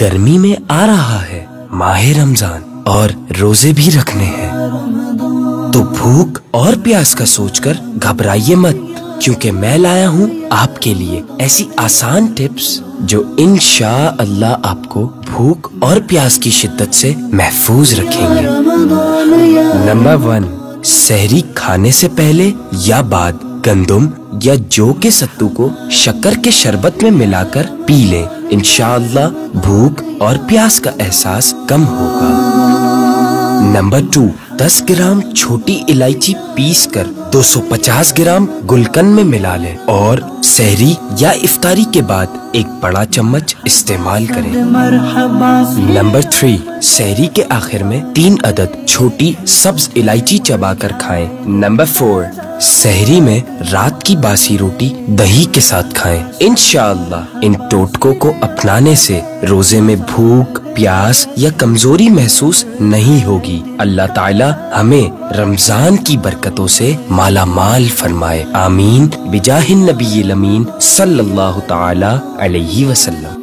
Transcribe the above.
گرمی میں آ رہا ہے ماہ رمضان اور روزے بھی رکھنے ہیں، تو بھوک اور پیاس کا سوچ کر گھبرائیے مت، کیونکہ میں لایا ہوں آپ کے لیے ایسی آسان ٹپس جو انشاءاللہ آپ کو بھوک اور پیاس کی شدت سے محفوظ رکھیں گے۔ نمبر 1، سحری کھانے سے پہلے یا بعد گندم یا جو کے ستو کو شکر کے شربت میں ملا کر پی لیں، انشاءاللہ بھوک اور پیاس کا احساس کم ہوگا۔ نمبر 2، 10 گرام چھوٹی الائچی پیس کر 250 گرام گلقند میں ملا لیں اور سحری یا افطاری کے بعد ایک بڑا چمچ استعمال کریں۔ نمبر 3، سحری کے آخر میں 3 عدد چھوٹی سبز الائچی چبا کر کھائیں۔ نمبر 4، سحری میں رات کی باسی روٹی دہی کے ساتھ کھائیں۔ انشاءاللہ ان ٹوٹکوں کو اپنانے سے روزے میں بھوک، پیاس یا کمزوری محسوس نہیں ہوگی۔ اللہ تعالی ہمیں رمضان کی برکتوں سے مالا مال فرمائے، آمین، بجاہ النبی الامین صلی اللہ تعالی علیہ وسلم۔